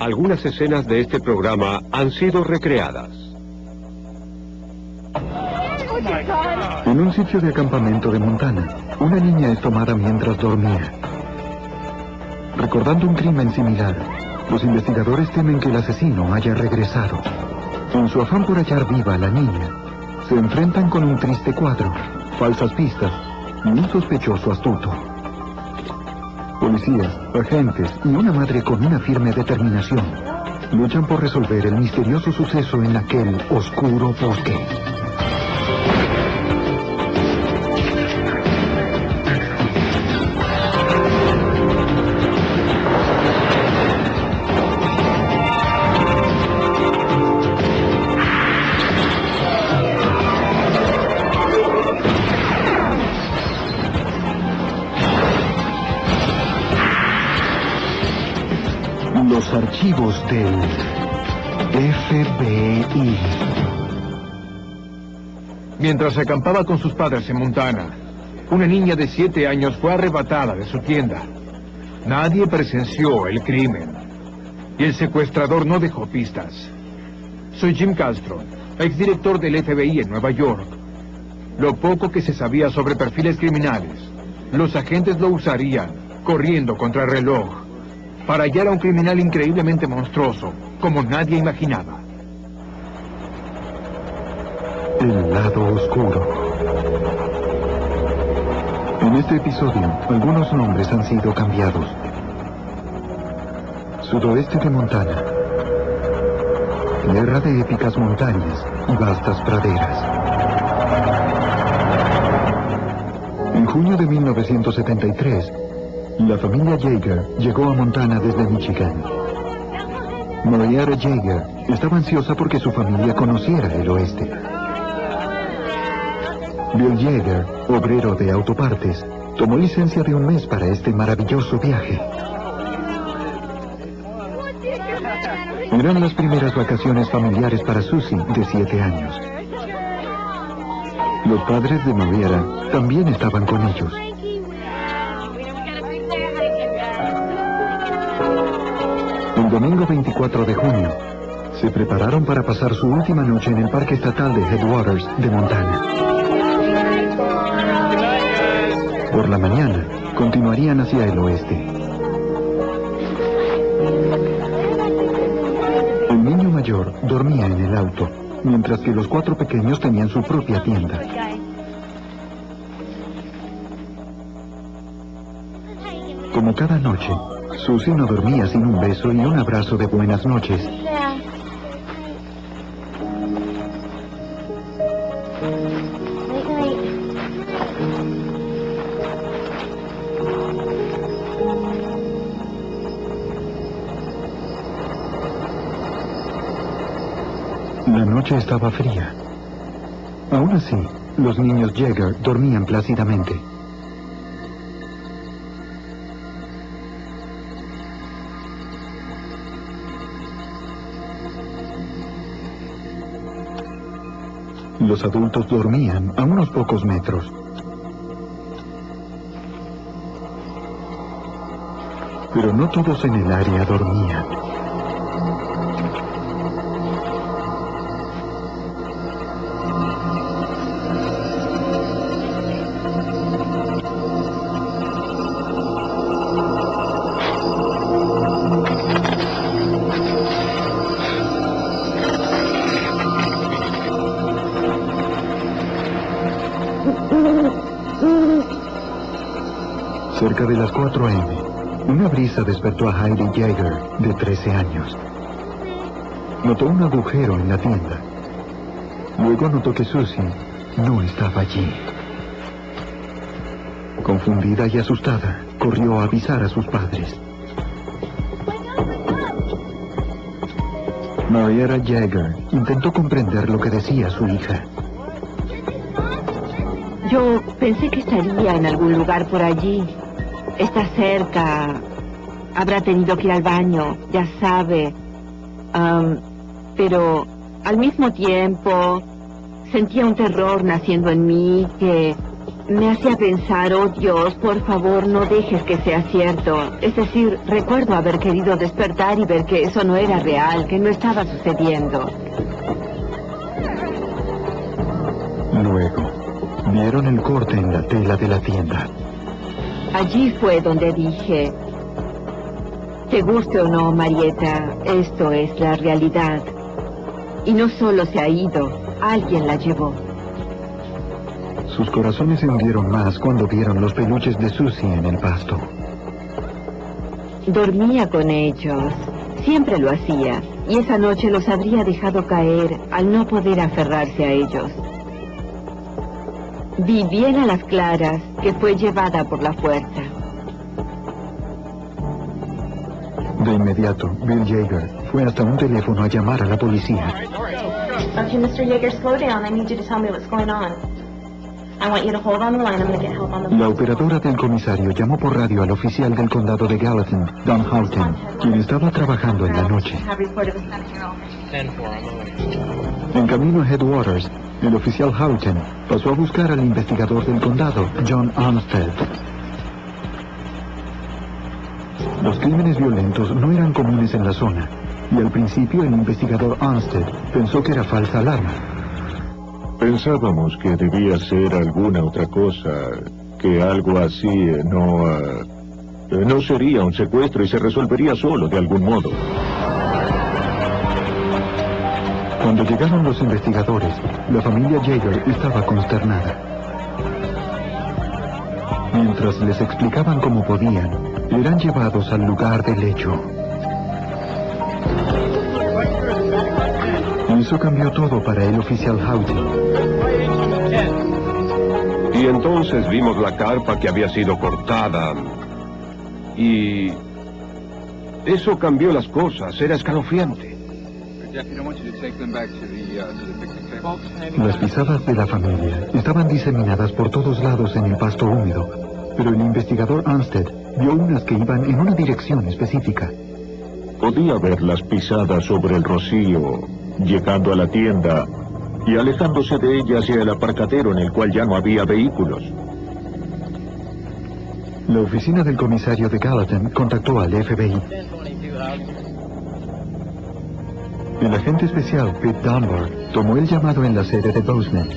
Algunas escenas de este programa han sido recreadas. En un sitio de acampamento de Montana, una niña es tomada mientras dormía. Recordando un crimen similar, los investigadores temen que el asesino haya regresado. En su afán por hallar viva a la niña, se enfrentan con un triste cuadro, falsas pistas y un sospechoso astuto. Policías, agentes y una madre con una firme determinación luchan por resolver el misterioso suceso en aquel oscuro bosque. Los archivos del FBI. Mientras acampaba con sus padres en Montana, una niña de 7 años fue arrebatada de su tienda. Nadie presenció el crimen y el secuestrador no dejó pistas. Soy Jim Castro, exdirector del FBI en Nueva York. Lo poco que se sabía sobre perfiles criminales, los agentes lo usarían corriendo contra el reloj para hallar a un criminal increíblemente monstruoso, como nadie imaginaba. El lado oscuro. En este episodio, algunos nombres han sido cambiados. Sudoeste de Montana. Guerra de épicas montañas y vastas praderas. En junio de 1973, la familia Yeager llegó a Montana desde Michigan. Marietta Yeager estaba ansiosa porque su familia conociera el oeste. Bill Yeager, obrero de autopartes, tomó licencia de un mes para este maravilloso viaje. Eran las primeras vacaciones familiares para Susie, de 7 años. Los padres de Marietta también estaban con ellos. El domingo 24 de junio, se prepararon para pasar su última noche en el Parque Estatal de Headwaters de Montana. Por la mañana, continuarían hacia el oeste. El niño mayor dormía en el auto, mientras que los 4 pequeños tenían su propia tienda. Como cada noche, Susie no dormía sin un beso y un abrazo de buenas noches. La noche estaba fría. Aún así, los niños Yeager dormían plácidamente. Los adultos dormían a unos pocos metros. Pero no todos en el área dormían. Cerca de las 4 a.m., una brisa despertó a Heidi Yeager, de 13 años. Notó un agujero en la tienda. Luego notó que Susie no estaba allí. Confundida y asustada, corrió a avisar a sus padres. Marietta Yeager intentó comprender lo que decía su hija. Yo pensé que estaría en algún lugar por allí. Está cerca. Habrá tenido que ir al baño, ya sabe. Pero al mismo tiempo sentía un terror naciendo en mí que Me hacía pensar, oh Dios, por favor, no dejes que sea cierto. Es decir, recuerdo haber querido despertar y ver que eso no era real, que no estaba sucediendo. Luego, vieron el corte en la tela de la tienda. Allí fue donde dije, te guste o no, Marieta, esto es la realidad. Y no solo se ha ido, alguien la llevó. Sus corazones se hundieron más cuando vieron los peluches de Susie en el pasto. Dormía con ellos, siempre lo hacía, y esa noche los habría dejado caer al no poder aferrarse a ellos. Vi bien a las claras que fue llevada por la fuerza. De inmediato, Bill Yeager fue hasta un teléfono a llamar a la policía. Okay, Mr. Yeager, slow down. I need you to tell me what's going on. I want you to hold on the line. I'm going to get help on the phone. La operadora del comisario llamó por radio al oficial del condado de Gallatin, Don Houghton, quien estaba trabajando en la noche. Have reported a 7-year-old. En camino a Headwaters, el oficial Houghton pasó a buscar al investigador del condado, John Armstead. Los crímenes violentos no eran comunes en la zona, y al principio el investigador Armstead pensó que era falsa alarma. Pensábamos que debía ser alguna otra cosa, que algo así no sería un secuestro y se resolvería solo de algún modo. Cuando llegaron los investigadores, la familia Yeager estaba consternada. Mientras les explicaban cómo podían, eran llevados al lugar del hecho. Eso cambió todo para el oficial Houghton. Y entonces vimos la carpa que había sido cortada. Y eso cambió las cosas, era escalofriante. Las pisadas de la familia estaban diseminadas por todos lados en el pasto húmedo, pero el investigador Armstead vio unas que iban en una dirección específica. Podía ver las pisadas sobre el rocío, llegando a la tienda y alejándose de ella hacia el aparcadero en el cual ya no había vehículos. La oficina del comisario de Gallatin contactó al FBI. El agente especial Pete Dunbar tomó el llamado en la sede de Bozeman.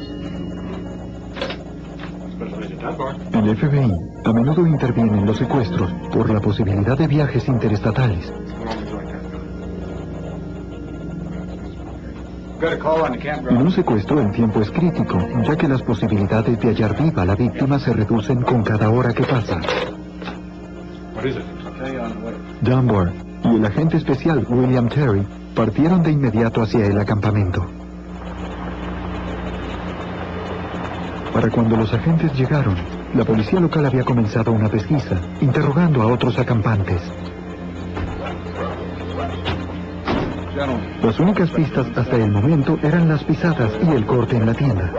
El FBI a menudo interviene en los secuestros por la posibilidad de viajes interestatales. En un secuestro el tiempo es crítico, ya que las posibilidades de hallar viva a la víctima se reducen con cada hora que pasa. Dunbar y el agente especial William Terry partieron de inmediato hacia el acampamento. Para cuando los agentes llegaron, la policía local había comenzado una pesquisa, interrogando a otros acampantes. Las únicas pistas hasta el momento eran las pisadas y el corte en la tienda.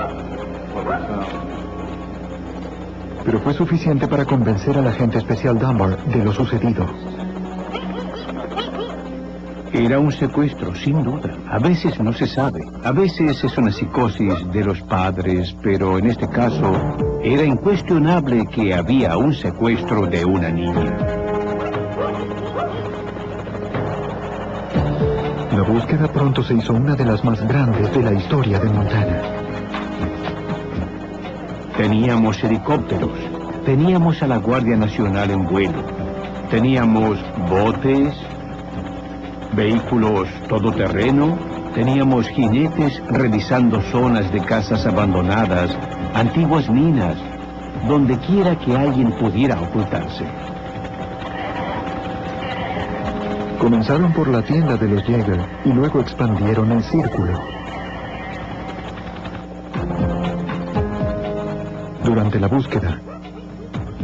Pero fue suficiente para convencer al agente especial Dunbar de lo sucedido. Era un secuestro, sin duda. A veces no se sabe. A veces es una psicosis de los padres, pero en este caso era incuestionable que había un secuestro de una niña. La búsqueda pronto se hizo una de las más grandes de la historia de Montana. Teníamos helicópteros, teníamos a la Guardia Nacional en vuelo, teníamos botes, vehículos todoterreno, teníamos jinetes revisando zonas de casas abandonadas, antiguas minas, donde quiera que alguien pudiera ocultarse. Comenzaron por la tienda de los Yeager y luego expandieron el círculo. Durante la búsqueda,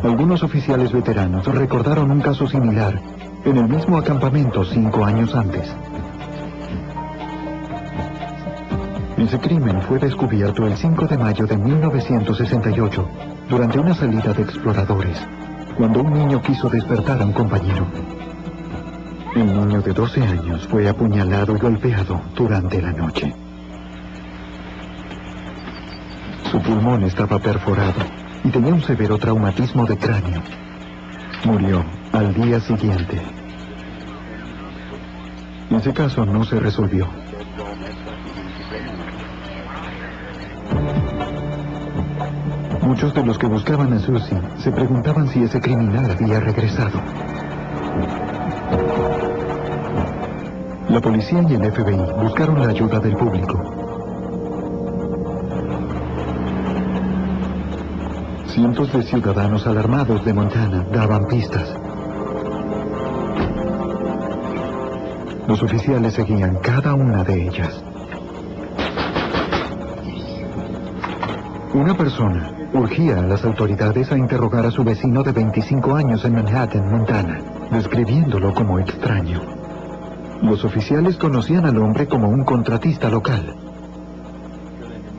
algunos oficiales veteranos recordaron un caso similar en el mismo acampamento 5 años antes. Ese crimen fue descubierto el 5 de mayo de 1968 durante una salida de exploradores, cuando un niño quiso despertar a un compañero. El niño de 12 años fue apuñalado y golpeado durante la noche. Su pulmón estaba perforado y tenía un severo traumatismo de cráneo. Murió al día siguiente. Ese caso no se resolvió. Muchos de los que buscaban a Susie se preguntaban si ese criminal había regresado. La policía y el FBI buscaron la ayuda del público. Cientos de ciudadanos alarmados de Montana daban pistas. Los oficiales seguían cada una de ellas. Una persona urgía a las autoridades a interrogar a su vecino de 25 años en Manhattan, Montana, describiéndolo como extraño. Los oficiales conocían al hombre como un contratista local.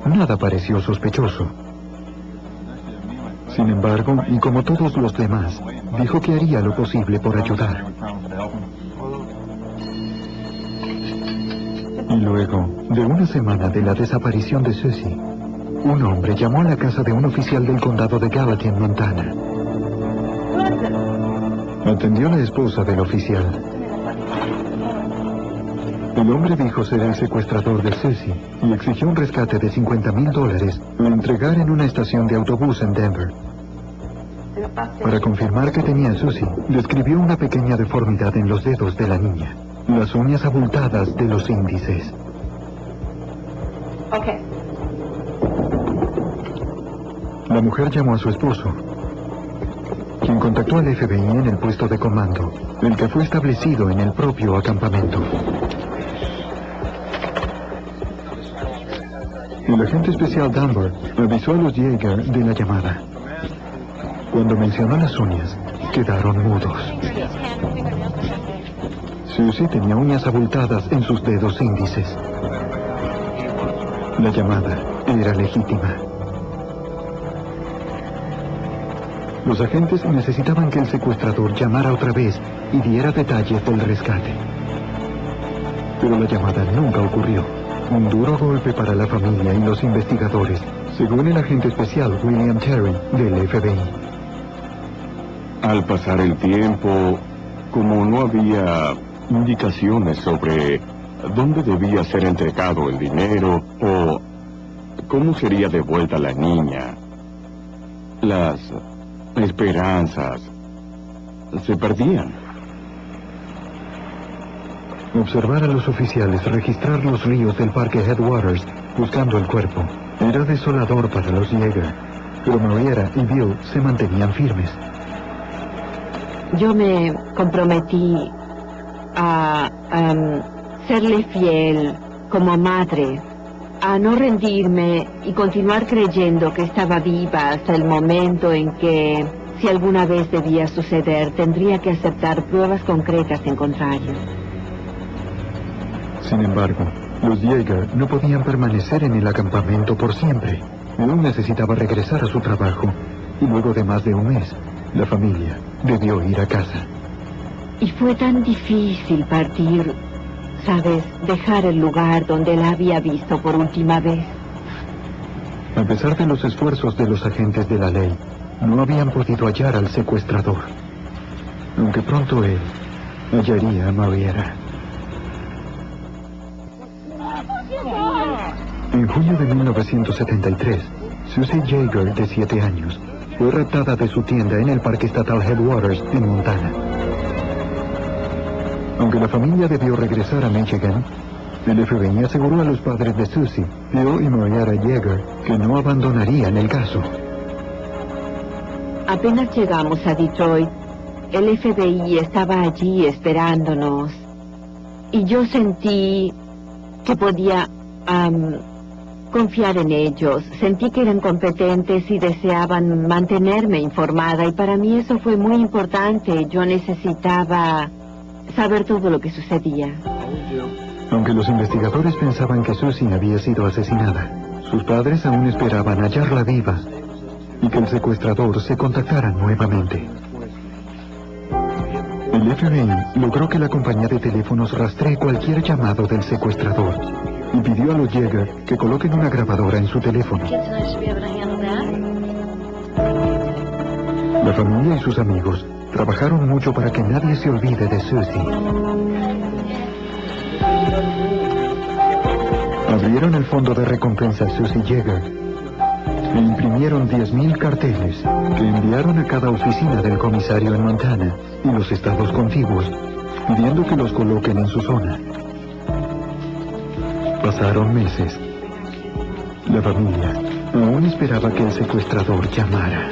Nada pareció sospechoso. Sin embargo, y como todos los demás, dijo que haría lo posible por ayudar. Y luego, de una semana de la desaparición de Susie, un hombre llamó a la casa de un oficial del condado de Gallatin, Montana. Atendió la esposa del oficial. El hombre dijo ser el secuestrador de Susie y exigió un rescate de $50,000 a entregar en una estación de autobús en Denver. Para confirmar que tenía a Susie, describió una pequeña deformidad en los dedos de la niña, las uñas abultadas de los índices. Okay. La mujer llamó a su esposo, quien contactó al FBI en el puesto de comando, el que fue establecido en el propio acampamento. El agente especial Dunbar avisó a los Yeager de la llamada. Cuando mencionó las uñas, quedaron mudos. Susie tenía uñas abultadas en sus dedos índices. La llamada era legítima. Los agentes necesitaban que el secuestrador llamara otra vez y diera detalles del rescate. Pero la llamada nunca ocurrió. Un duro golpe para la familia y los investigadores, según el agente especial William Terry del FBI. Al pasar el tiempo, como no había indicaciones sobre dónde debía ser entregado el dinero o cómo sería devuelta la niña, las esperanzas se perdían. Observar a los oficiales registrar los ríos del parque Headwaters buscando el cuerpo era desolador para los Yeager, pero Marietta y Bill se mantenían firmes. Yo me comprometí a serle fiel como madre, a no rendirme y continuar creyendo que estaba viva hasta el momento en que, si alguna vez debía suceder, tendría que aceptar pruebas concretas en contrario. Sin embargo, los Yeager no podían permanecer en el acampamento por siempre. Bill necesitaba regresar a su trabajo, y luego de más de un mes, la familia debió ir a casa. Y fue tan difícil partir, ¿sabes? Dejar el lugar donde la había visto por última vez. A pesar de los esfuerzos de los agentes de la ley, no habían podido hallar al secuestrador. Aunque pronto él hallaría a Marietta. En junio de 1973, Susie Yeager, de 7 años, fue raptada de su tienda en el Parque Estatal Headwaters, en Montana. Aunque la familia debió regresar a Michigan, el FBI aseguró a los padres de Susie, Bill y Marietta Yeager, que no abandonarían el caso. Apenas llegamos a Detroit, el FBI estaba allí esperándonos. Y yo sentí que podía confiar en ellos. Sentí que eran competentes y deseaban mantenerme informada, y para mí eso fue muy importante. Yo necesitaba saber todo lo que sucedía. Aunque los investigadores pensaban que Susie había sido asesinada, sus padres aún esperaban hallarla viva y que el secuestrador se contactara nuevamente. El FBI logró que la compañía de teléfonos rastree cualquier llamado del secuestrador y pidió a los Yeager que coloquen una grabadora en su teléfono. La familia y sus amigos trabajaron mucho para que nadie se olvide de Susie. Abrieron el fondo de recompensa Susie Yeager e imprimieron 10,000 carteles que enviaron a cada oficina del comisario en Montana y los estados contiguos, pidiendo que los coloquen en su zona. Pasaron meses. La familia aún esperaba que el secuestrador llamara.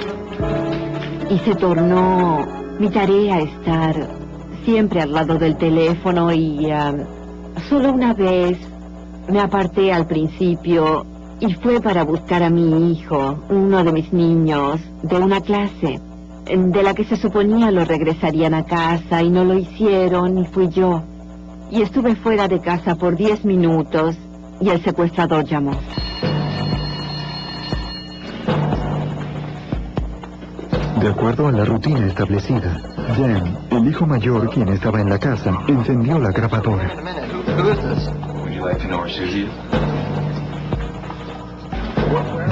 Y se tornó mi tarea estar siempre al lado del teléfono y solo una vez me aparté al principio y fue para buscar a mi hijo, uno de mis niños, de una clase, de la que se suponía lo regresarían a casa y no lo hicieron y fui yo. Y estuve fuera de casa por 10 minutos y el secuestrador llamó. De acuerdo a la rutina establecida, Dan, el hijo mayor, quien estaba en la casa, encendió la grabadora.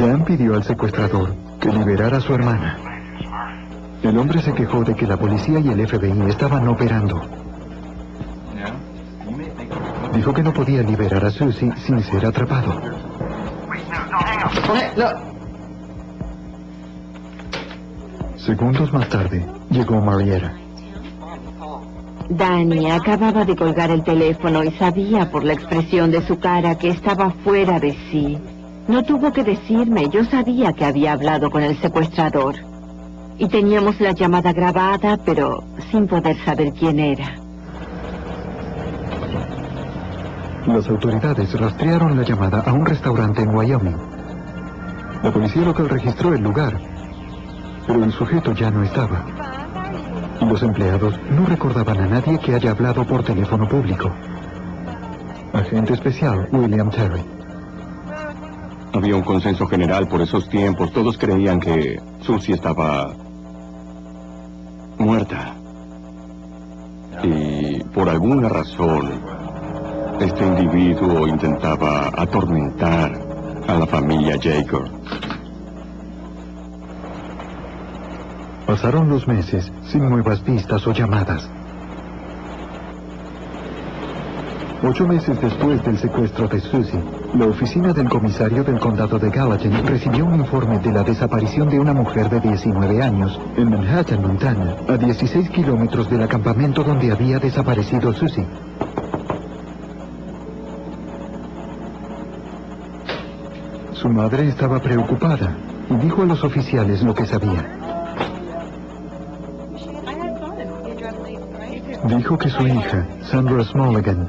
Dan pidió al secuestrador que liberara a su hermana. El hombre se quejó de que la policía y el FBI estaban operando. Dijo que no podía liberar a Susie sin ser atrapado. Segundos más tarde, llegó Marietta. Danny acababa de colgar el teléfono y sabía por la expresión de su cara que estaba fuera de sí. No tuvo que decirme, yo sabía que había hablado con el secuestrador. Y teníamos la llamada grabada, pero sin poder saber quién era. Las autoridades rastrearon la llamada a un restaurante en Wyoming. La policía local registró el lugar, pero el sujeto ya no estaba. Y los empleados no recordaban a nadie que haya hablado por teléfono público. Agente especial William Terry. Había un consenso general por esos tiempos. Todos creían que Susie estaba muerta. Y por alguna razón, este individuo intentaba atormentar a la familia Yeager. Pasaron los meses sin nuevas pistas o llamadas. 8 meses después del secuestro de Susie, la oficina del comisario del condado de Gallatin recibió un informe de la desaparición de una mujer de 19 años en Manhattan, Montana, a 16 kilómetros del campamento donde había desaparecido Susie. Su madre estaba preocupada y dijo a los oficiales lo que sabía. Dijo que su hija, Sandra Smulligan,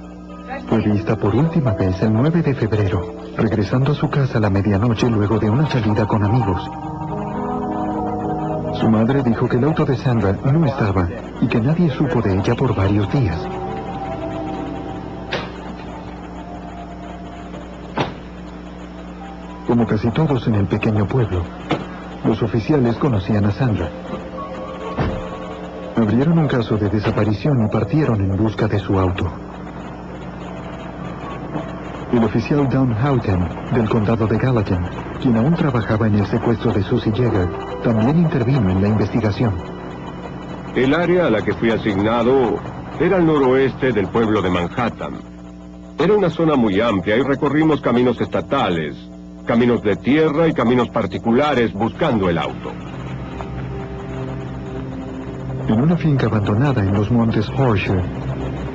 fue vista por última vez el 9 de febrero, regresando a su casa a la medianoche luego de una salida con amigos. Su madre dijo que el auto de Sandra no estaba y que nadie supo de ella por varios días. Como casi todos en el pequeño pueblo, los oficiales conocían a Sandra. Abrieron un caso de desaparición y partieron en busca de su auto. El oficial Don Houghton, del condado de Gallatin, quien aún trabajaba en el secuestro de Susie Yeager, también intervino en la investigación. El área a la que fui asignado era al noroeste del pueblo de Manhattan. Era una zona muy amplia y recorrimos caminos estatales, caminos de tierra y caminos particulares buscando el auto. En una finca abandonada en los montes Horseshoe,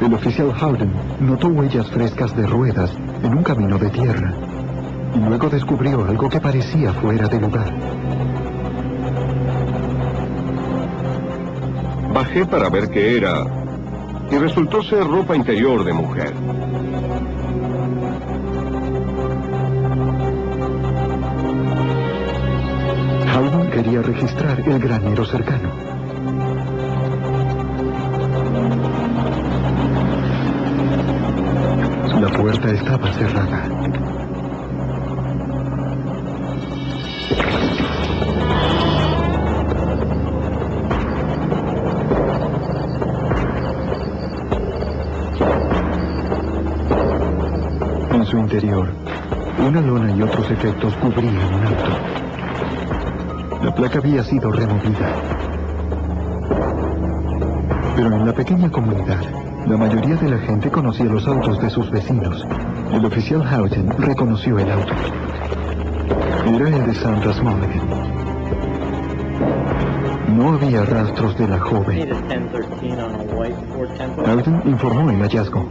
el oficial Houghton notó huellas frescas de ruedas en un camino de tierra y luego descubrió algo que parecía fuera de lugar. Bajé para ver qué era y resultó ser ropa interior de mujer. Houghton quería registrar el granero cercano. La puerta estaba cerrada. En su interior, una lona y otros efectos cubrían un auto. La placa había sido removida Pero en la pequeña comunidad, la mayoría de la gente conocía los autos de sus vecinos. El oficial Houghton reconoció el auto. Era el de Sandra Smulligan. No había rastros de la joven. Houghton informó el hallazgo.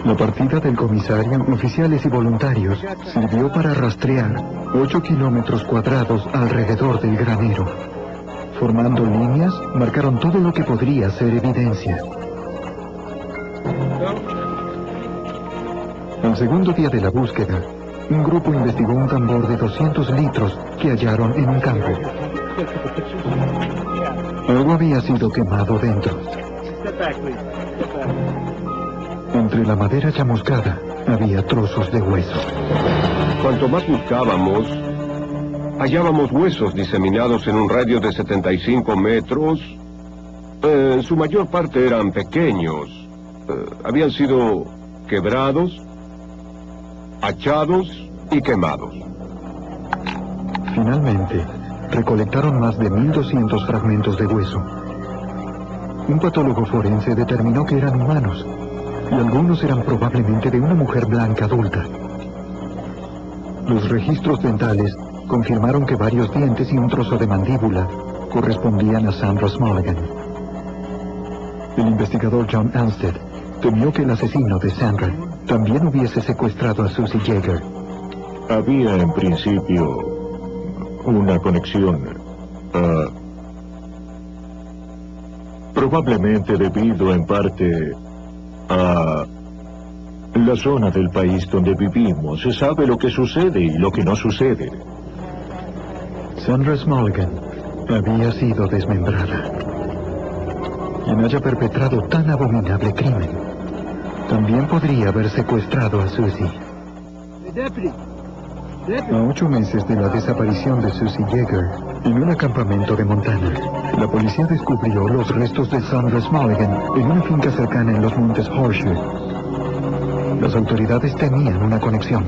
La partida del comisario, oficiales y voluntarios sirvió para rastrear 8 kilómetros cuadrados alrededor del granero. Formando líneas, marcaron todo lo que podría ser evidencia. Al segundo día de la búsqueda, un grupo investigó un tambor de 200 litros que hallaron en un campo. Algo había sido quemado dentro. Entre la madera chamuscada había trozos de hueso. Cuanto más buscábamos, hallábamos huesos diseminados en un radio de 75 metros. En su mayor parte eran pequeños. Habían sido quebrados, hachados y quemados. Finalmente, recolectaron más de 1.200 fragmentos de hueso. Un patólogo forense determinó que eran humanos, y algunos eran probablemente de una mujer blanca adulta. Los registros dentales confirmaron que varios dientes y un trozo de mandíbula correspondían a Sandra Smulligan. El investigador John Anstead temió que el asesino de Sandra también hubiese secuestrado a Susie Yeager. Había en principio una conexión, probablemente debido en parte a la zona del país donde vivimos. Se sabe lo que sucede y lo que no sucede. Sandra Smulligan había sido desmembrada. Quien haya perpetrado tan abominable crimen también podría haber secuestrado a Susie. A 8 meses de la desaparición de Susie Yeager, en un acampamento de Montana, la policía descubrió los restos de Sandra Smulligan en una finca cercana en los montes Horseshoe. Las autoridades temían una conexión.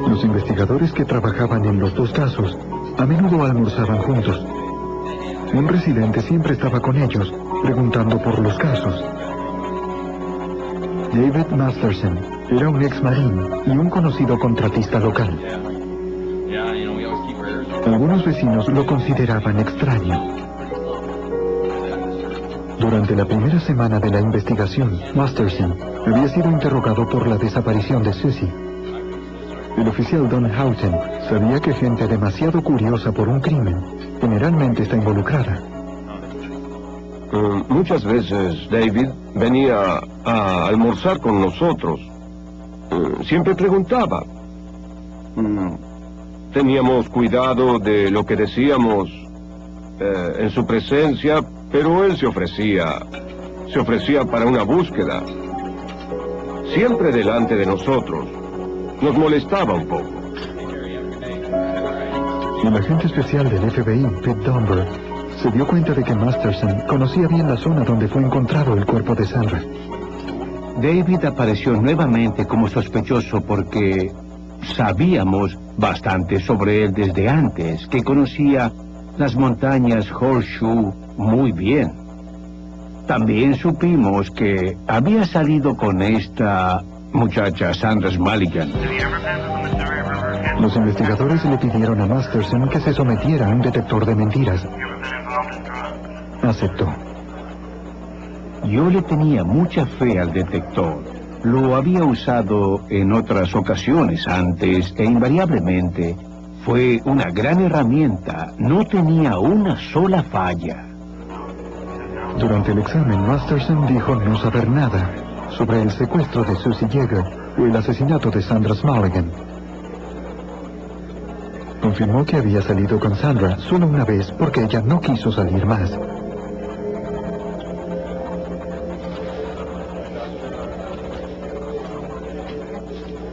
Los investigadores que trabajaban en los dos casos a menudo almorzaban juntos. Un residente siempre estaba con ellos, preguntando por los casos. David Masterson era un ex marín y un conocido contratista local. Algunos vecinos lo consideraban extraño. Durante la primera semana de la investigación, Masterson había sido interrogado por la desaparición de Susie. El oficial Don Houghton sabía que gente demasiado curiosa por un crimen generalmente está involucrada. Muchas veces David venía a almorzar con nosotros. Siempre preguntaba. Teníamos cuidado de lo que decíamos en su presencia, pero él se ofrecía para una búsqueda. Siempre delante de nosotros. Nos molestaba un poco. El agente especial del FBI, Pete Dunbar, se dio cuenta de que Masterson conocía bien la zona donde fue encontrado el cuerpo de Sandra. David apareció nuevamente como sospechoso porque sabíamos bastante sobre él desde antes, que conocía las montañas Horseshoe muy bien. También supimos que había salido con esta muchacha Sandra Smulligan. Los investigadores le pidieron a Masterson que se sometiera a un detector de mentiras. Aceptó. Yo le tenía mucha fe al detector. Lo había usado en otras ocasiones antes e invariablemente fue una gran herramienta. No tenía una sola falla. Durante el examen, Masterson dijo no saber nada sobre el secuestro de Susie Yeager o el asesinato de Sandra Smulligan. Confirmó que había salido con Sandra solo una vez porque ella no quiso salir más.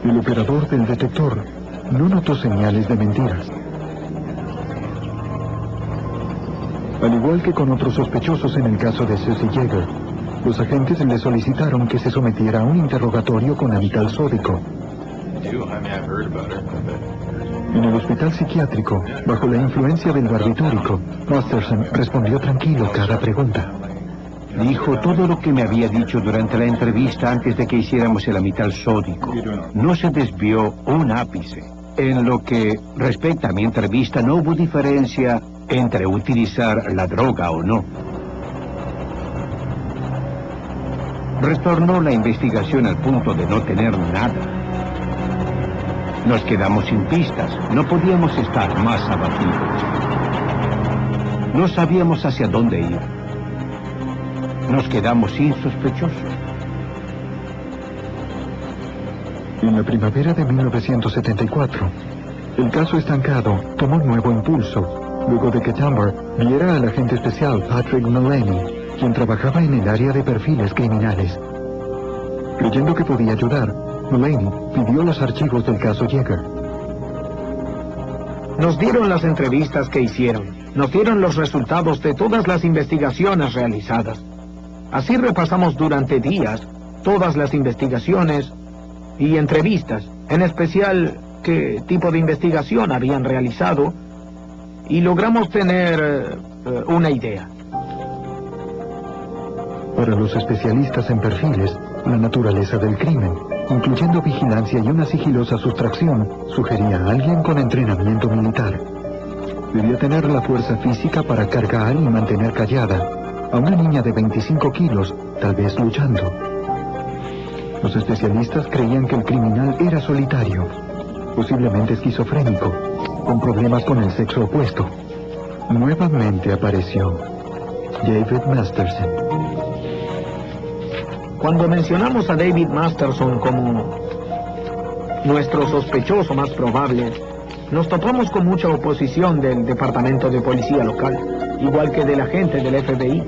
El operador del detector no notó señales de mentiras. Al igual que con otros sospechosos en el caso de Susie Yeager, los agentes le solicitaron que se sometiera a un interrogatorio con Amital sódico. En el hospital psiquiátrico, bajo la influencia del barbitúrico, Masterson respondió tranquilo cada pregunta. Dijo todo lo que me había dicho durante la entrevista antes de que hiciéramos el amital sódico. No se desvió un ápice. En lo que respecta a mi entrevista, no hubo diferencia entre utilizar la droga o no. Retornó la investigación al punto de no tener nada. Nos quedamos sin pistas. No podíamos estar más abatidos. No sabíamos hacia dónde ir. Nos quedamos sin sospechosos. En la primavera de 1974, el caso estancado tomó nuevo impulso, luego de que Tambor viera al agente especial Patrick Mullaney, quien trabajaba en el área de perfiles criminales. Creyendo que podía ayudar, Mullaney pidió los archivos del caso Yeager. Nos dieron las entrevistas que hicieron. Nos dieron los resultados de todas las investigaciones realizadas. Así repasamos durante días todas las investigaciones y entrevistas, en especial qué tipo de investigación habían realizado, y logramos tener una idea. Para los especialistas en perfiles, la naturaleza del crimen, incluyendo vigilancia y una sigilosa sustracción, sugería a alguien con entrenamiento militar. Debía tener la fuerza física para cargar y mantener callada a una niña de 25 kilos, tal vez luchando. Los especialistas creían que el criminal era solitario, posiblemente esquizofrénico, con problemas con el sexo opuesto. Nuevamente apareció David Masterson. Cuando mencionamos a David Masterson como nuestro sospechoso más probable, nos topamos con mucha oposición del Departamento de Policía local, igual que del agente del FBI.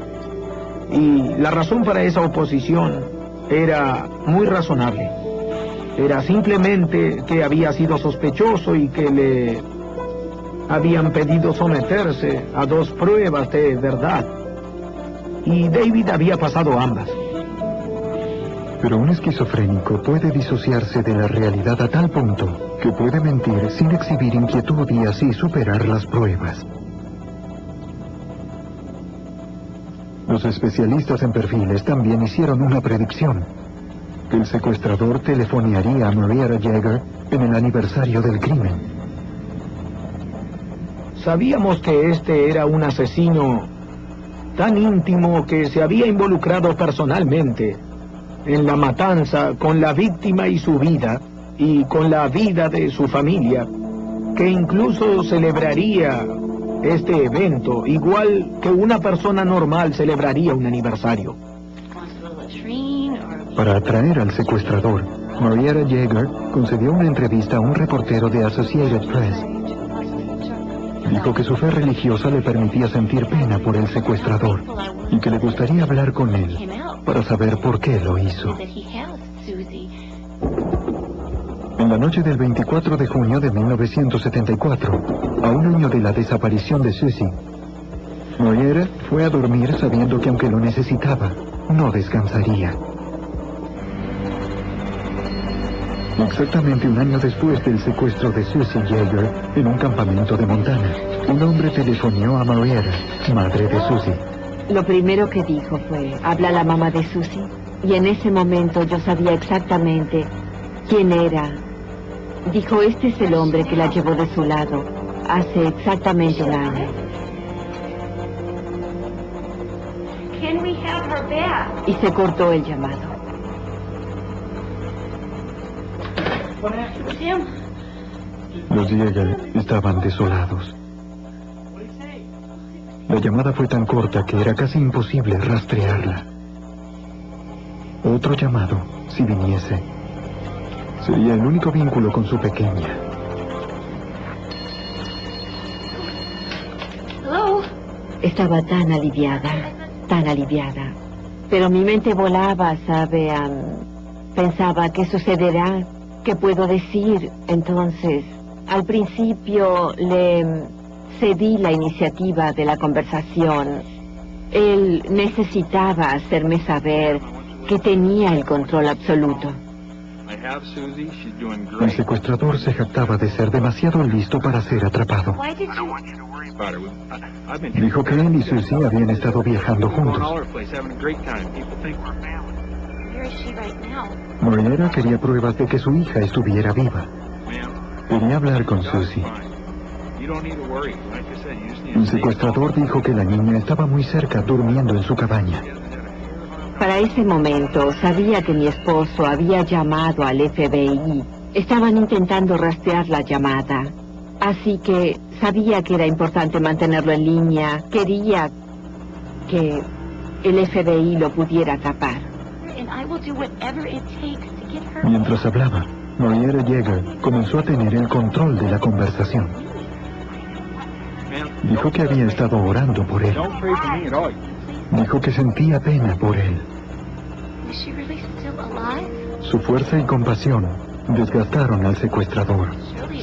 Y la razón para esa oposición era muy razonable. Era simplemente que había sido sospechoso y que le habían pedido someterse a 2 pruebas de verdad. Y David había pasado ambas. Pero un esquizofrénico puede disociarse de la realidad a tal punto que puede mentir sin exhibir inquietud y así superar las pruebas. Los especialistas en perfiles también hicieron una predicción: que el secuestrador telefonearía a Marietta Yeager en el aniversario del crimen. Sabíamos que este era un asesino tan íntimo que se había involucrado personalmente en la matanza con la víctima y su vida, y con la vida de su familia, que incluso celebraría este evento igual que una persona normal celebraría un aniversario. Para atraer al secuestrador, Marietta Yeager concedió una entrevista a un reportero de Associated Press. Dijo que su fe religiosa le permitía sentir pena por el secuestrador y que le gustaría hablar con él para saber por qué lo hizo. En la noche del 24 de junio de 1974, a un año de la desaparición de Susie, Marietta fue a dormir sabiendo que aunque lo necesitaba, no descansaría. Exactamente un año después del secuestro de Susie Yeager en un campamento de Montana, un hombre telefoneó a Marietta, madre de Susie. Lo primero que dijo fue: habla la mamá de Susie. Y en ese momento yo sabía exactamente quién era. Dijo: este es el hombre que la llevó de su lado hace exactamente un año. Y se cortó el llamado. Los Yeager estaban desolados. La llamada fue tan corta que era casi imposible rastrearla. Otro llamado, si viniese, sería el único vínculo con su pequeña. Estaba tan aliviada, pero mi mente volaba, ¿sabe? Pensaba, ¿qué sucederá? ¿Qué puedo decir? Entonces, al principio le cedí la iniciativa de la conversación. Él necesitaba hacerme saber que tenía el control absoluto. El secuestrador se jactaba de ser demasiado listo para ser atrapado. Dijo que él y Susie habían estado viajando juntos. Moriera quería pruebas de que su hija estuviera viva. Quería hablar con Susie. El secuestrador dijo que la niña estaba muy cerca, durmiendo en su cabaña. Para ese momento sabía que mi esposo había llamado al FBI. Estaban intentando rastrear la llamada. Así que sabía que era importante mantenerlo en línea. Quería que el FBI lo pudiera atrapar. Mientras hablaba, Moriera Yeager comenzó a tener el control de la conversación. Dijo que había estado orando por él. Dijo que sentía pena por él. Su fuerza y compasión desgastaron al secuestrador,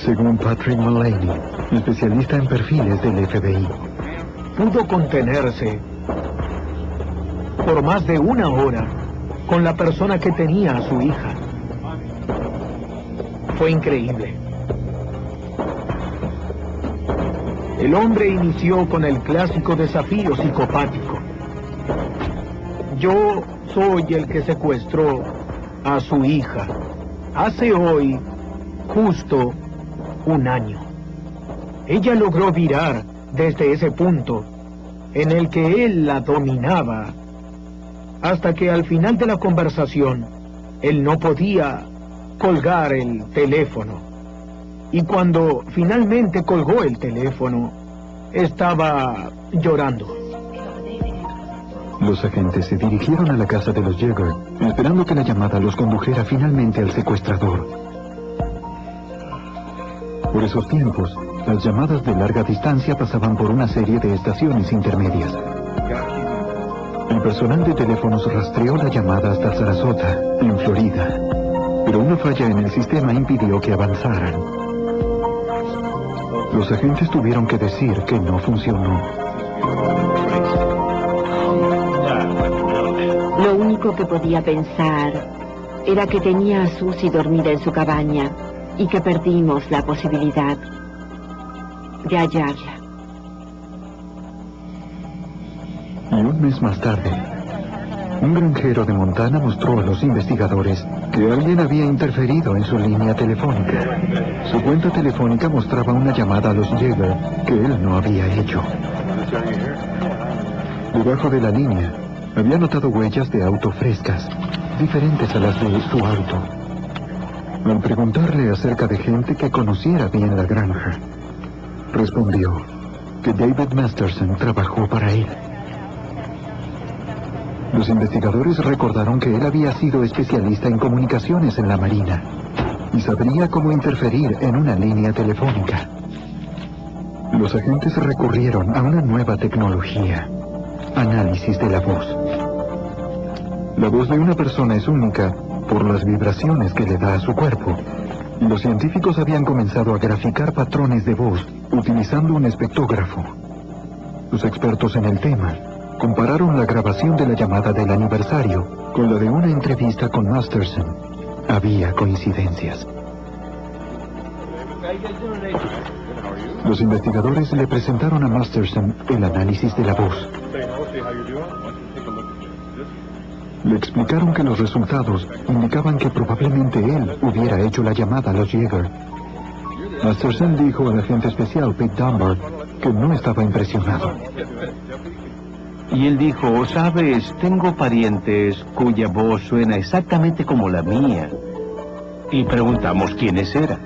según Patrick Mullaney, especialista en perfiles del FBI. Pudo contenerse por más de 1 hora con la persona que tenía a su hija. Fue increíble. El hombre inició con el clásico desafío psicopático. Yo soy el que secuestró a su hija. Hace hoy justo 1 año. Ella logró virar desde ese punto en el que él la dominaba, hasta que al final de la conversación él no podía colgar el teléfono. Y cuando finalmente colgó el teléfono, estaba llorando. Los agentes se dirigieron a la casa de los Yeager, esperando que la llamada los condujera finalmente al secuestrador. Por esos tiempos, las llamadas de larga distancia pasaban por una serie de estaciones intermedias. El personal de teléfonos rastreó la llamada hasta Sarasota, en Florida, pero una falla en el sistema impidió que avanzaran. Los agentes tuvieron que decir que no funcionó. Lo único que podía pensar era que tenía a Susie dormida en su cabaña y que perdimos la posibilidad de hallarla. Y 1 mes más tarde, un granjero de Montana mostró a los investigadores que alguien había interferido en su línea telefónica. Su cuenta telefónica mostraba una llamada a los Yeager que él no había hecho. Debajo de la línea, había notado huellas de auto frescas, diferentes a las de su auto. Al preguntarle acerca de gente que conociera bien la granja, respondió que David Masterson trabajó para él. Los investigadores recordaron que él había sido especialista en comunicaciones en la Marina y sabría cómo interferir en una línea telefónica. Los agentes recurrieron a una nueva tecnología: análisis de la voz. La voz de una persona es única por las vibraciones que le da a su cuerpo, y los científicos habían comenzado a graficar patrones de voz utilizando un espectógrafo. Los expertos en el tema compararon la grabación de la llamada del aniversario con la de una entrevista con Masterson. Había coincidencias. Los investigadores le presentaron a Masterson el análisis de la voz. Le explicaron que los resultados indicaban que probablemente él hubiera hecho la llamada a los Yeager. Masterson dijo al agente especial Pete Dunbar que no estaba impresionado. Y él dijo, sabes, tengo parientes cuya voz suena exactamente como la mía. Y preguntamos quiénes eran.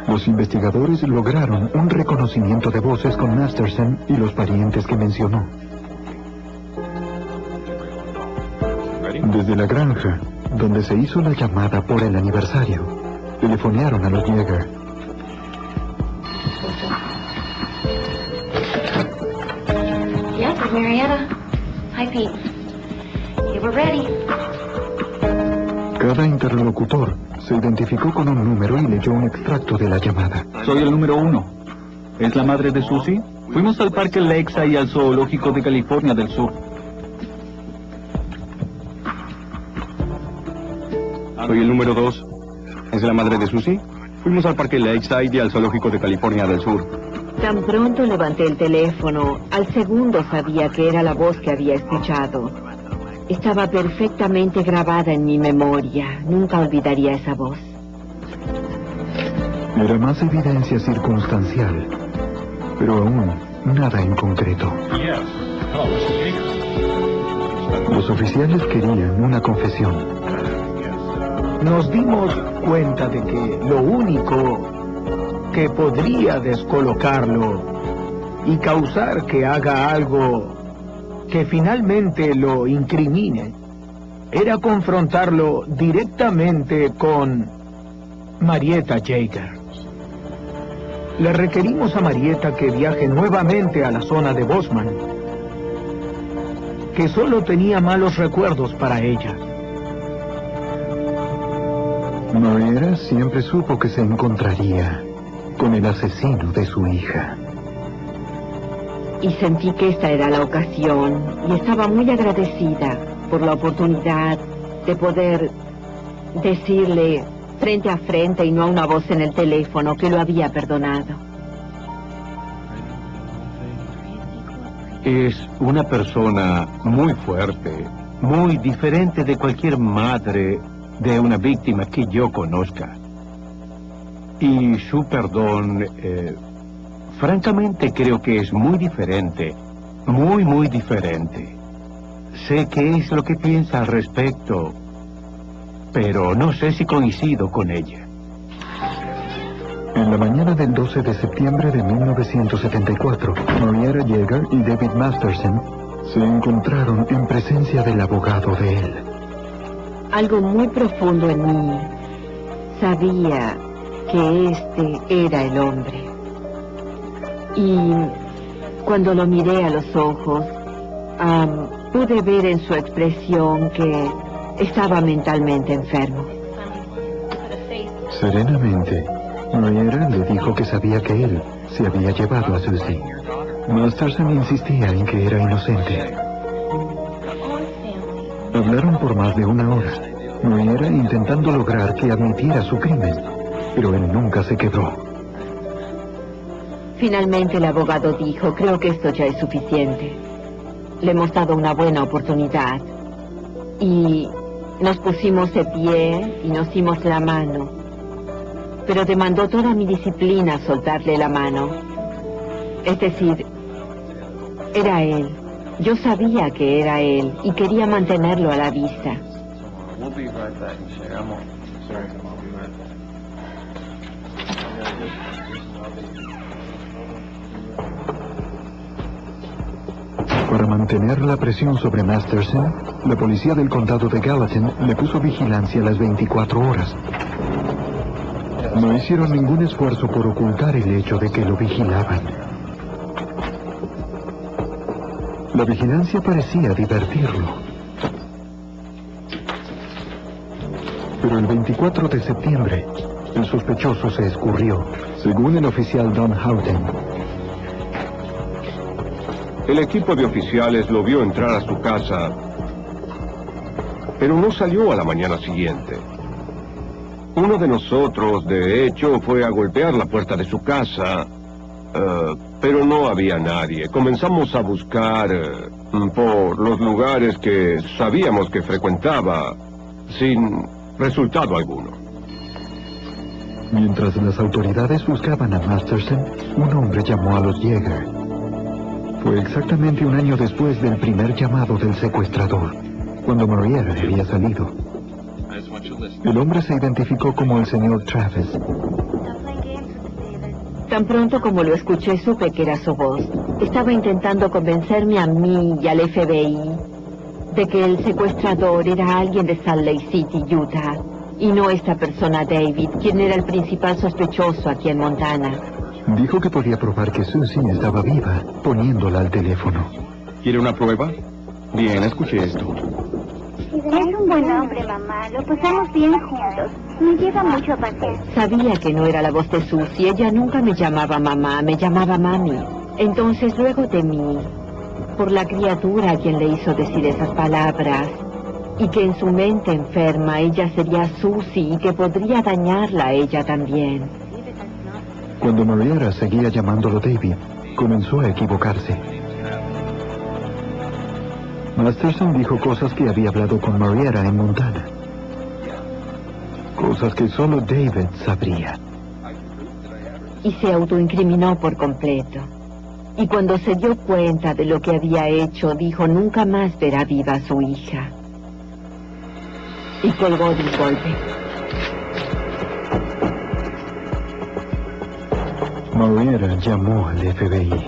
Los investigadores lograron un reconocimiento de voces con Masterson y los parientes que mencionó. Desde la granja, donde se hizo la llamada por el aniversario, telefonearon a los Yeager. Yes, it's Marietta. Hi, Pete. Okay, we're ready. Cada interlocutor se identificó con un número y leyó un extracto de la llamada. Soy el número 1. ¿Es la madre de Susie? Fuimos al Parque Lakeside y al Zoológico de California del Sur. Soy el número 2. ¿Es la madre de Susie? Fuimos al Parque Lakeside y al Zoológico de California del Sur. Tan pronto levanté el teléfono, al segundo sabía que era la voz que había escuchado. Estaba perfectamente grabada en mi memoria. Nunca olvidaría esa voz. Era más evidencia circunstancial, pero aún nada en concreto. Los oficiales querían una confesión. Nos dimos cuenta de que lo único que podría descolocarlo y causar que haga algo que finalmente lo incrimine era confrontarlo directamente con Marietta Yeager. Le requerimos a Marietta que viaje nuevamente a la zona de Bozeman, que solo tenía malos recuerdos para ella. Moira siempre supo que se encontraría con el asesino de su hija. Y sentí que esta era la ocasión, y estaba muy agradecida por la oportunidad de poder decirle frente a frente y no a una voz en el teléfono que lo había perdonado. Es una persona muy fuerte, muy diferente de cualquier madre de una víctima que yo conozca. Y su perdón, francamente creo que es muy diferente, muy diferente. Sé qué es lo que piensa al respecto, pero no sé si coincido con ella. En la mañana del 12 de septiembre de 1974, Marietta Yeager y David Masterson se encontraron en presencia del abogado de él. Algo muy profundo en mí sabía que este era el hombre. Y cuando lo miré a los ojos, pude ver en su expresión que estaba mentalmente enfermo. Serenamente, Marietta le dijo que sabía que él se había llevado a Susie. Masterson insistía en que era inocente. Hablaron por más de una hora, Marietta intentando lograr que admitiera su crimen, pero él nunca se quebró. Finalmente el abogado dijo, creo que esto ya es suficiente. Le hemos dado una buena oportunidad. Y nos pusimos de pie y nos dimos la mano. Pero demandó toda mi disciplina soltarle la mano. Es decir, era él. Yo sabía que era él y quería mantenerlo a la vista. Para mantener la presión sobre Masterson, la policía del condado de Gallatin le puso vigilancia las 24 horas. No hicieron ningún esfuerzo por ocultar el hecho de que lo vigilaban. La vigilancia parecía divertirlo. Pero el 24 de septiembre, el sospechoso se escurrió, según el oficial Don Houghton. El equipo de oficiales lo vio entrar a su casa, pero no salió a la mañana siguiente. Uno de nosotros, de hecho, fue a golpear la puerta de su casa, pero no había nadie. Comenzamos a buscar por los lugares que sabíamos que frecuentaba, sin resultado alguno. Mientras las autoridades buscaban a Masterson, un hombre llamó a los Yeager. Fue exactamente un año después del primer llamado del secuestrador, cuando Marietta había salido. El hombre se identificó como el señor Travis. Tan pronto como lo escuché, supe que era su voz. Estaba intentando convencerme a mí y al FBI de que el secuestrador era alguien de Salt Lake City, Utah, y no esta persona David, quien era el principal sospechoso aquí en Montana. Dijo que podía probar que Susie estaba viva, poniéndola al teléfono. ¿Quiere una prueba? Bien, escuche esto. Es un buen hombre, mamá. Lo pasamos bien juntos. Me lleva mucho a pasear. Sabía que no era la voz de Susie. Ella nunca me llamaba mamá, me llamaba mami. Entonces luego temí por la criatura a quien le hizo decir esas palabras, y que en su mente enferma ella sería Susie y que podría dañarla a ella también. Cuando Marietta seguía llamándolo David, comenzó a equivocarse. Masterson dijo cosas que había hablado con Marietta en Montana. Cosas que solo David sabría. Y se autoincriminó por completo. Y cuando se dio cuenta de lo que había hecho, dijo nunca más verá viva a su hija. Y colgó de un golpe. Marietta llamó al FBI.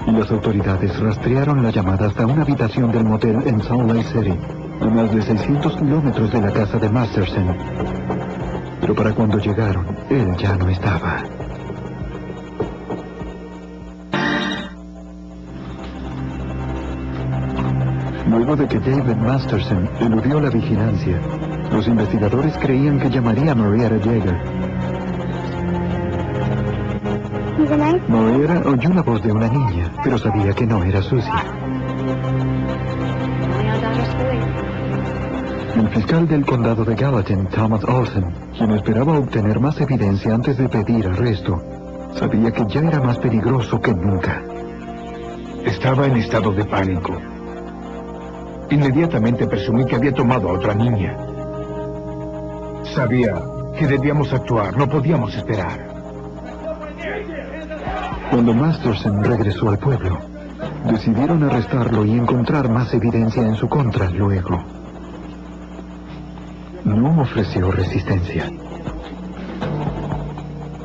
Y las autoridades rastrearon la llamada hasta una habitación del motel en Salt Lake City, a más de 600 kilómetros de la casa de Masterson. Pero para cuando llegaron, él ya no estaba. Luego de que David Masterson eludió la vigilancia, los investigadores creían que llamaría a Marietta Yeager. Marietta oyó la voz de una niña, pero sabía que no era Susie. El fiscal del condado de Gallatin, Thomas Olsen, quien esperaba obtener más evidencia antes de pedir arresto, sabía que ya era más peligroso que nunca. Estaba en estado de pánico. Inmediatamente presumí que había tomado a otra niña. Sabía que debíamos actuar, no podíamos esperar. Cuando Masterson regresó al pueblo, decidieron arrestarlo y encontrar más evidencia en su contra luego. No ofreció resistencia.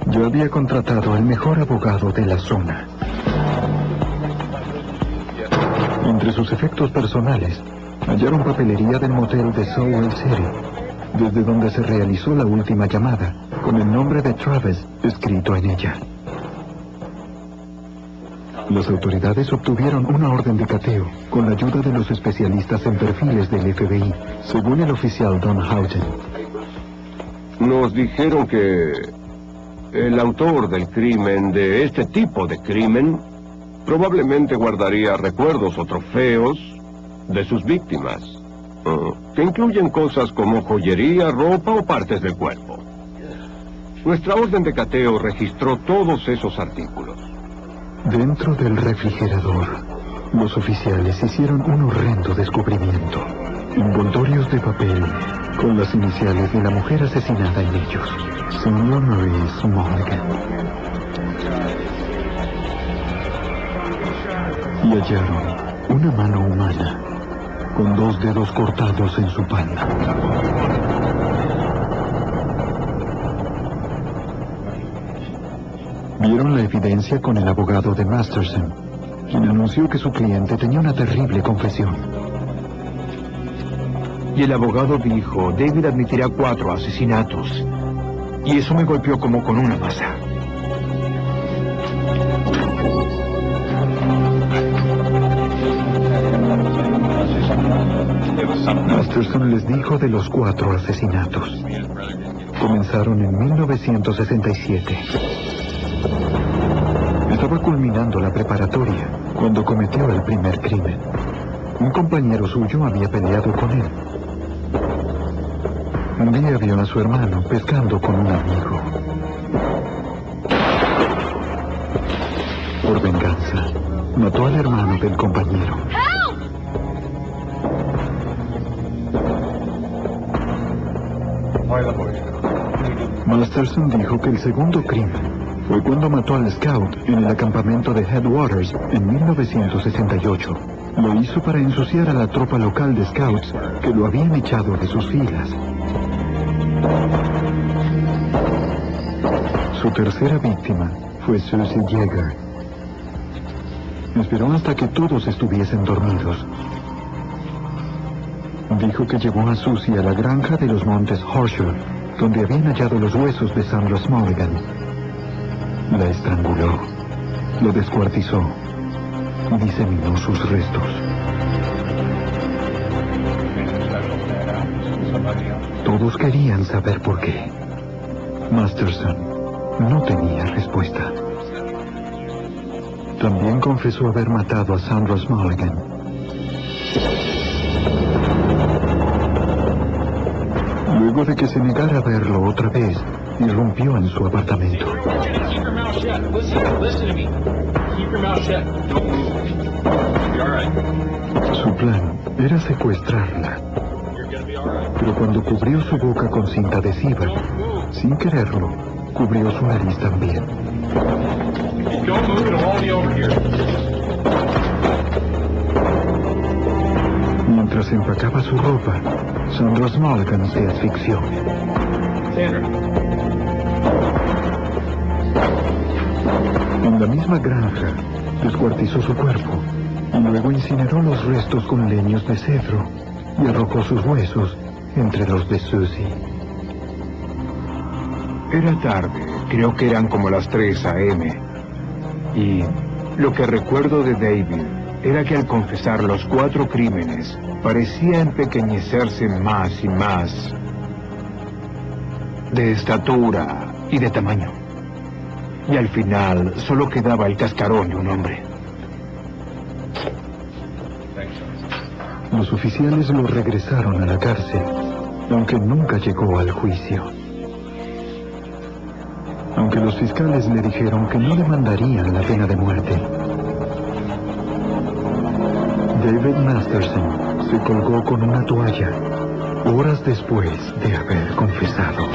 Yo había contratado al mejor abogado de la zona. Entre sus efectos personales, hallaron papelería del motel de Salt Lake City, desde donde se realizó la última llamada, con el nombre de Travis escrito en ella. Las autoridades obtuvieron una orden de cateo con la ayuda de los especialistas en perfiles del FBI, según el oficial Don Houghton. Nos dijeron que el autor del crimen, de este tipo de crimen, probablemente guardaría recuerdos o trofeos de sus víctimas, que incluyen cosas como joyería, ropa o partes del cuerpo. Nuestra orden de cateo registró todos esos artículos. Dentro del refrigerador, los oficiales hicieron un horrendo descubrimiento. Envoltorios de papel con las iniciales de la mujer asesinada en ellos, Sonia Marie Smolligan. Y hallaron una mano humana con 2 dedos cortados en su palma. Vieron la evidencia con el abogado de Masterson, quien anunció que su cliente tenía una terrible confesión. Y el abogado dijo, David admitirá 4 asesinatos. Y eso me golpeó como con una masa. Masterson les dijo de los 4 asesinatos. Comenzaron en 1967. Estaba culminando la preparatoria cuando cometió el primer crimen. Un compañero suyo había peleado con él. Un día vio a su hermano pescando con un amigo. Por venganza, mató al hermano del compañero. Masterson dijo que el segundo crimen fue cuando mató al scout en el acampamento de Headwaters en 1968. Lo hizo para ensuciar a la tropa local de scouts que lo habían echado de sus filas. Su tercera víctima fue Susie Yeager. Esperó hasta que todos estuviesen dormidos. Dijo que llevó a Susie a la granja de los montes Horseshoe, donde habían hallado los huesos de Sandra Smolligan. La estranguló, lo descuartizó y diseminó sus restos. Todos Todos querían saber por qué. Masterson no tenía respuesta. También confesó haber matado a Sandra Smulligan. Luego de que se negara a verlo otra vez, irrumpió en su apartamento. Su plan era secuestrarla. Pero cuando cubrió su boca con cinta adhesiva, sin quererlo, cubrió su nariz también. Mientras empacaba su ropa, Sandra Smulligan se asfixió. En la misma granja, descuartizó su cuerpo y luego incineró los restos con leños de cedro y arrojó sus huesos entre los de Susie. Era tarde, creo que eran como las 3 a.m. Y lo que recuerdo de David era que al confesar los 4 crímenes, parecía empequeñecerse más y más, de estatura y de tamaño. Y al final solo quedaba el cascarón de un hombre. Los oficiales lo regresaron a la cárcel, aunque nunca llegó al juicio. Aunque los fiscales le dijeron que no demandarían la pena de muerte. David Masterson se colgó con una toalla horas después de haber confesado.